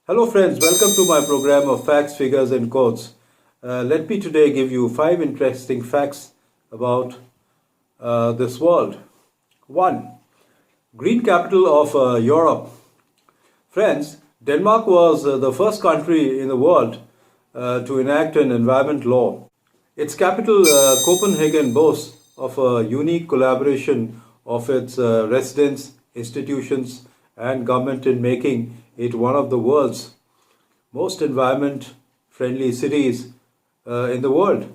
Hello friends, welcome to my program of facts, figures and quotes. Let me today give you 5 interesting facts about this world. 1. Green capital of Europe. Friends, Denmark was the first country in the world to enact an environment law. Its capital, Copenhagen, boasts of a unique collaboration of its residents, institutions and government in making it one of the world's most environment friendly cities in the world.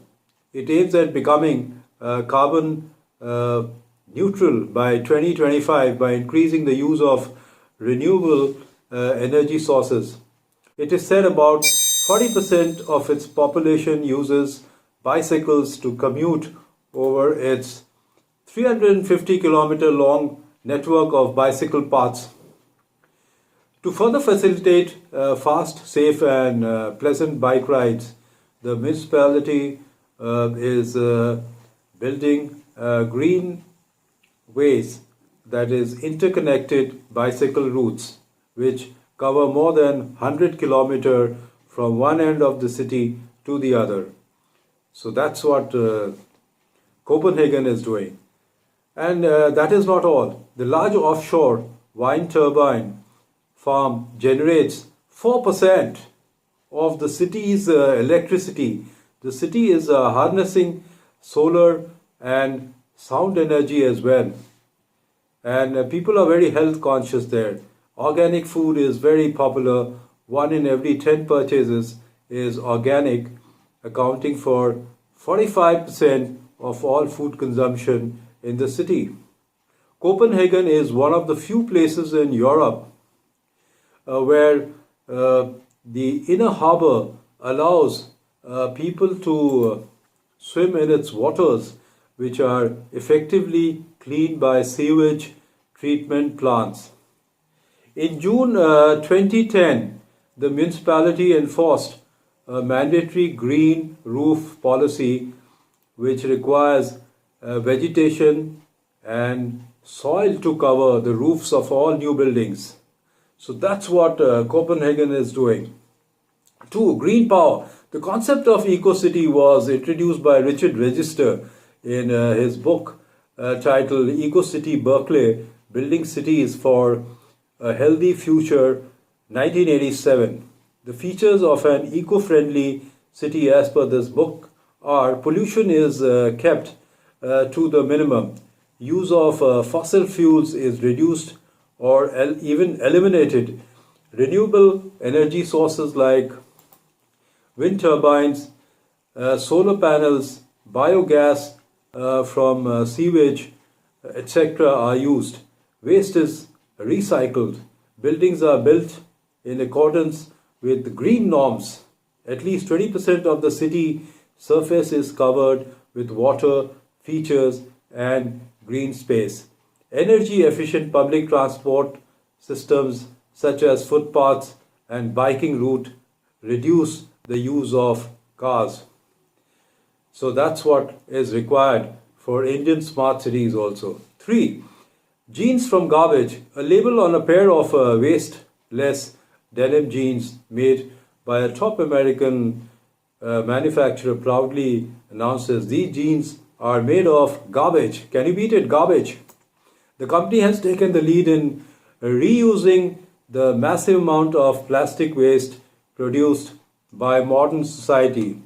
It aims at becoming carbon neutral by 2025 by increasing the use of renewable energy sources. It is said about 40% of its population uses bicycles to commute over its 350-kilometer long network of bicycle paths. To further facilitate fast, safe and pleasant bike rides, the municipality is building green ways, that is interconnected bicycle routes, which cover more than 100 kilometers from one end of the city to the other. So that's what Copenhagen is doing. And that is not all. The large offshore wind turbine farm generates 4% of the city's electricity. The city is harnessing solar and sound energy as well. And people are very health conscious there. Organic food is very popular. 1 in every 10 purchases is organic, accounting for 45% of all food consumption in the city. Copenhagen is one of the few places in Europe where the inner harbor allows people to swim in its waters, which are effectively cleaned by sewage treatment plants. In June 2010, the municipality enforced a mandatory green roof policy which requires vegetation and soil to cover the roofs of all new buildings. So that's what Copenhagen is doing. 2. Green power. The concept of eco-city was introduced by Richard Register in his book titled Eco-City Berkeley, Building Cities for a Healthy Future, 1987. The features of an eco-friendly city as per this book are: pollution is kept to the minimum, use of fossil fuels is reduced or even eliminated, renewable energy sources like wind turbines, solar panels, biogas from sewage, etc. are used. Waste is recycled. Buildings are built in accordance with green norms. At least 20% of the city surface is covered with water, features and green space. Energy efficient public transport systems such as footpaths and biking route reduce the use of cars. So that's what is required for Indian smart cities also. 3. Jeans from garbage. A label on a pair of wasteless denim jeans made by a top American manufacturer proudly announces these jeans are made of garbage. Can you beat it? Garbage. The company has taken the lead in reusing the massive amount of plastic waste produced by modern society.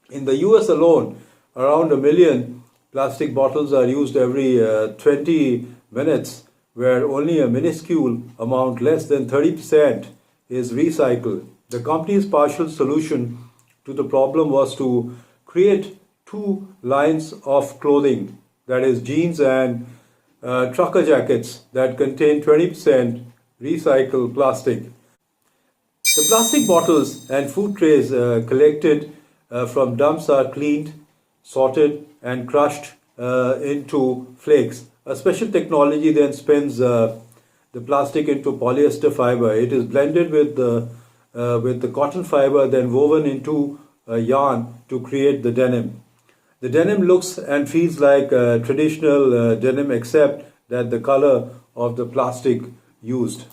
In the US alone, around 1 million plastic bottles are used every 20 minutes, where only a minuscule amount, less than 30%, is recycled. The company's partial solution to the problem was to create 2 lines of clothing, that is jeans and trucker jackets, that contain 20% recycled plastic. The plastic bottles and food trays collected from dumps are cleaned, sorted and crushed into flakes. A special technology then spins the plastic into polyester fiber. It is blended with the cotton fiber, then woven into a yarn to create the denim. The denim looks and feels like traditional denim, except that the color of the plastic used.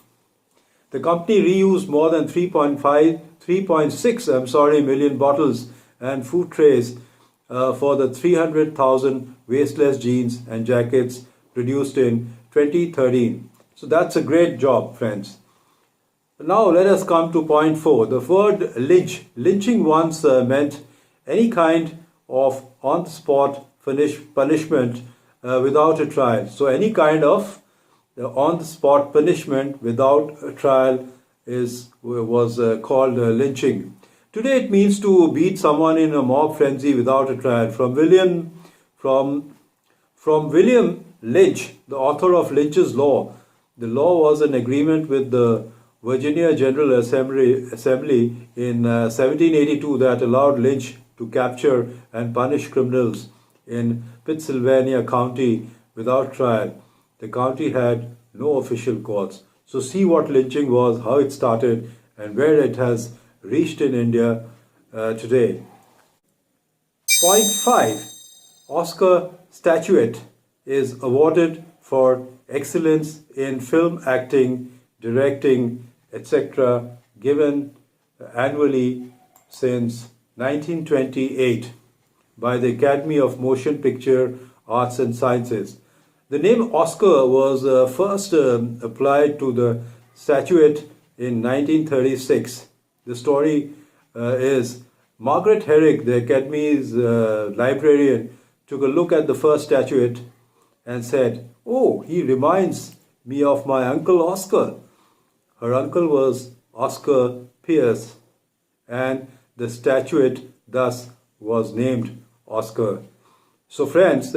The company reused more than 3.6 million bottles and food trays for the 300,000 wasteless jeans and jackets produced in 2013. So that's a great job, friends. Now let us come to point 4. The word lynch. Lynching once meant any kind of on-the-spot punishment without a trial. So any kind of on-the-spot punishment without a trial was called lynching. Today it means to beat someone in a mob frenzy without a trial. From William Lynch, the author of Lynch's Law, the law was an agreement with the Virginia General Assembly in 1782 that allowed Lynch to capture and punish criminals in Pittsylvania County without trial. The county had no official courts. So see what lynching was, how it started, and where it has reached in India today. Point 5. Oscar statuette is awarded for excellence in film acting, directing, etc., given annually since 1928 by the Academy of Motion Picture Arts and Sciences. The name Oscar was first applied to the statuette in 1936. The story is Margaret Herrick, the Academy's librarian, took a look at the first statuette and said, "Oh, he reminds me of my uncle Oscar." Her uncle was Oscar Peirce, and the statuette thus was named Oscar. So friends,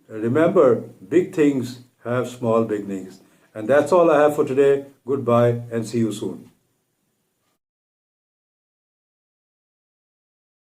remember, big things have small beginnings. And that's all I have for today. Goodbye and see you soon.